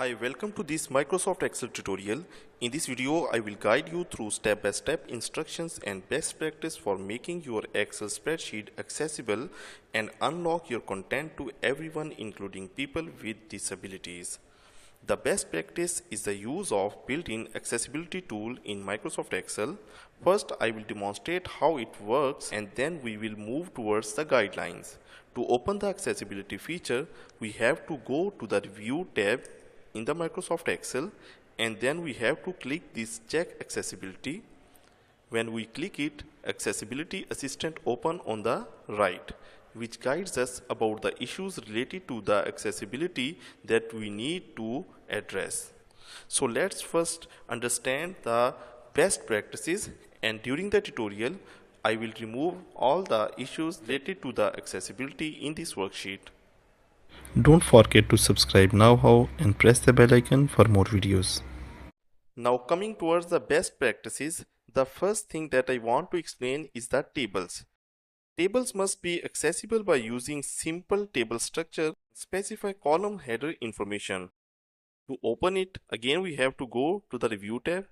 Hi, welcome to this Microsoft Excel tutorial. In this video, I will guide you through step-by-step instructions and best practice for making your Excel spreadsheet accessible and unlock your content to everyone, including people with disabilities. The best practice is the use of built-in accessibility tool in Microsoft Excel. First, I will demonstrate how it works and then we will move towards the guidelines. To open the accessibility feature, we have to go to the View tab in the Microsoft Excel and then we have to click this Check Accessibility. When we click it, Accessibility Assistant open on the right, which guides us about the issues related to the accessibility that we need to address. So let's first understand the best practices, and during the tutorial I will remove all the issues related to the accessibility in this worksheet. Don't forget to subscribe KnowHow and press the bell icon for more videos. Now coming towards the best practices, the first thing that I want to explain is the tables. Tables must be accessible by using simple table structure, specify column header information. To open it, again we have to go to the Review tab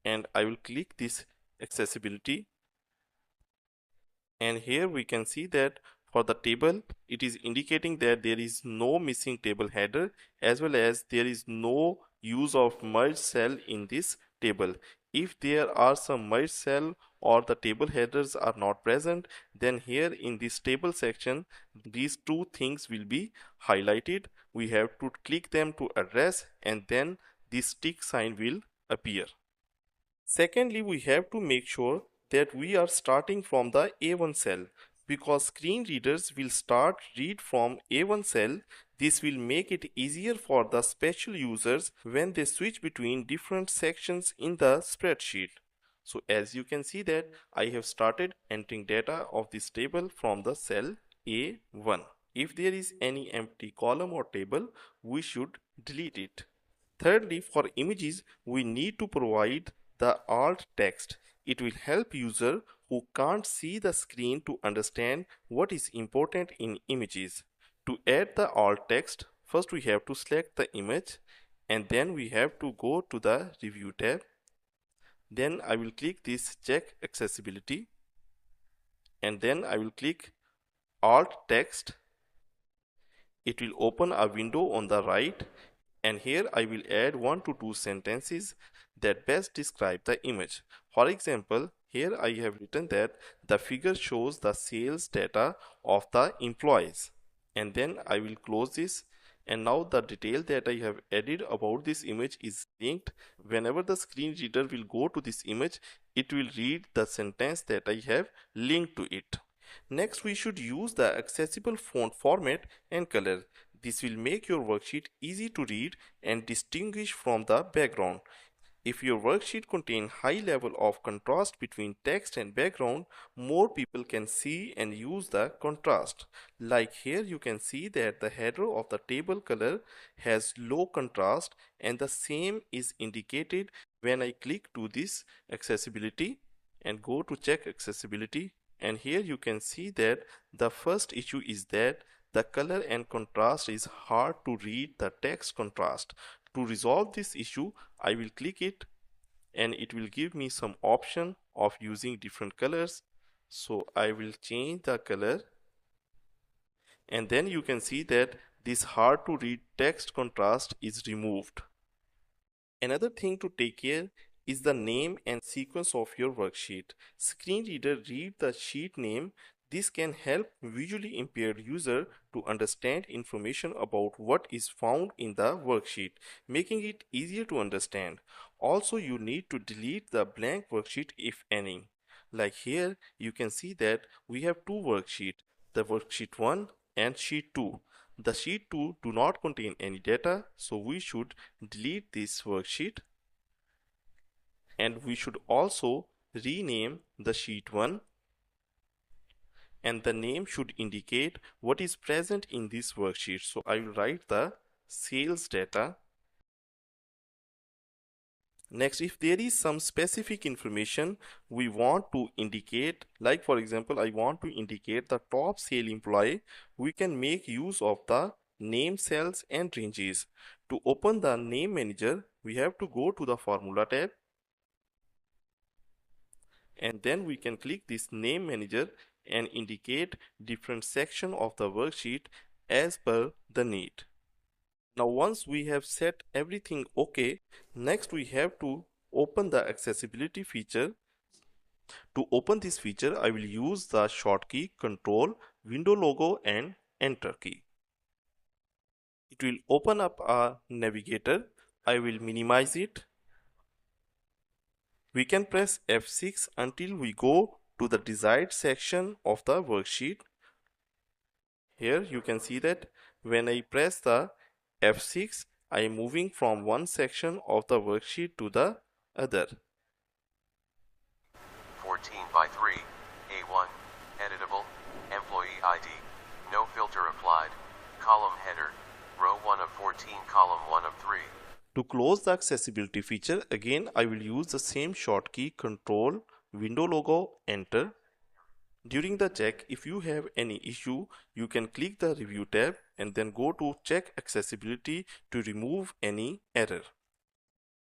and I will click this accessibility. And here we can see that for the table, it is indicating that there is no missing table header as well as there is no use of merge cell in this table. If there are some merge cell or the table headers are not present, then here in this table section, these two things will be highlighted. We have to click them to address and then this tick sign will appear. Secondly, we have to make sure that we are starting from the A1 cell, because screen readers will start read from A1 cell. This will make it easier for the special users when they switch between different sections in the spreadsheet. So as you can see that I have started entering data of this table from the cell A1. If there is any empty column or table, we should delete it. Thirdly, for images, we need to provide the alt text. It will help user who can't see the screen to understand what is important in images. To add the alt text, first we have to select the image and then we have to go to the Review tab. Then I will click this Check Accessibility and then I will click alt text. It will open a window on the right, and here I will add 1 to 2 sentences that best describe the image. For example, here I have written that the figure shows the sales data of the employees, and then I will close this. And now the detail that I have added about this image is linked. Whenever the screen reader will go to this image, it will read the sentence that I have linked to it. Next, we should use the accessible font format and color. This will make your worksheet easy to read and distinguish from the background. If your worksheet contains high level of contrast between text and background, more people can see and use the contrast. Like here you can see that the header of the table color has low contrast, and the same is indicated when I click to this accessibility and go to check accessibility. And here you can see that the first issue is that the color and contrast is hard to read the text contrast. To resolve this issue, I will click it and it will give me some option of using different colors. So I will change the color and then you can see that this hard to read text contrast is removed. Another thing to take care is the name and sequence of your worksheet. Screen reader read the sheet name. This can help visually impaired user to understand information about what is found in the worksheet, making it easier to understand. Also, you need to delete the blank worksheet if any. Like here, you can see that we have two worksheets, the worksheet 1 and sheet 2. The sheet 2 do not contain any data, so we should delete this worksheet. And we should also rename the sheet 1, and the name should indicate what is present in this worksheet. So I will write the sales data. Next, if there is some specific information we want to indicate, like for example I want to indicate the top sale employee, we can make use of the name cells and ranges. To open the name manager, we have to go to the formula tab, and then we can click this name manager and indicate different section of the worksheet as per the need. Now once we have set everything okay, next we have to open the accessibility feature. To open this feature, I will use the shortcut Control, window logo and Enter key. It will open up a navigator. I will minimize it. We can press F6 until we go to the desired section of the worksheet. Here you can see that when I press the F6, I am moving from one section of the worksheet to the other. 14 by 3, A1, editable, employee ID, no filter applied, column header, row 1 of 14, column 1 of 3. To close the accessibility feature, again I will use the same shortcut Control, window logo, Enter. During the check, if you have any issue, you can click the Review tab and then go to Check Accessibility to remove any error.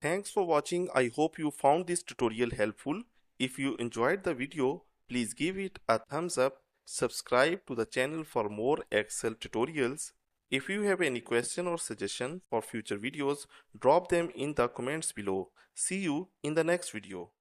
Thanks for watching. I hope you found this tutorial helpful. If you enjoyed the video, please give it a thumbs up, subscribe to the channel for more Excel tutorials. If you have any question or suggestion for future videos, drop them in the comments below. See you in the next video.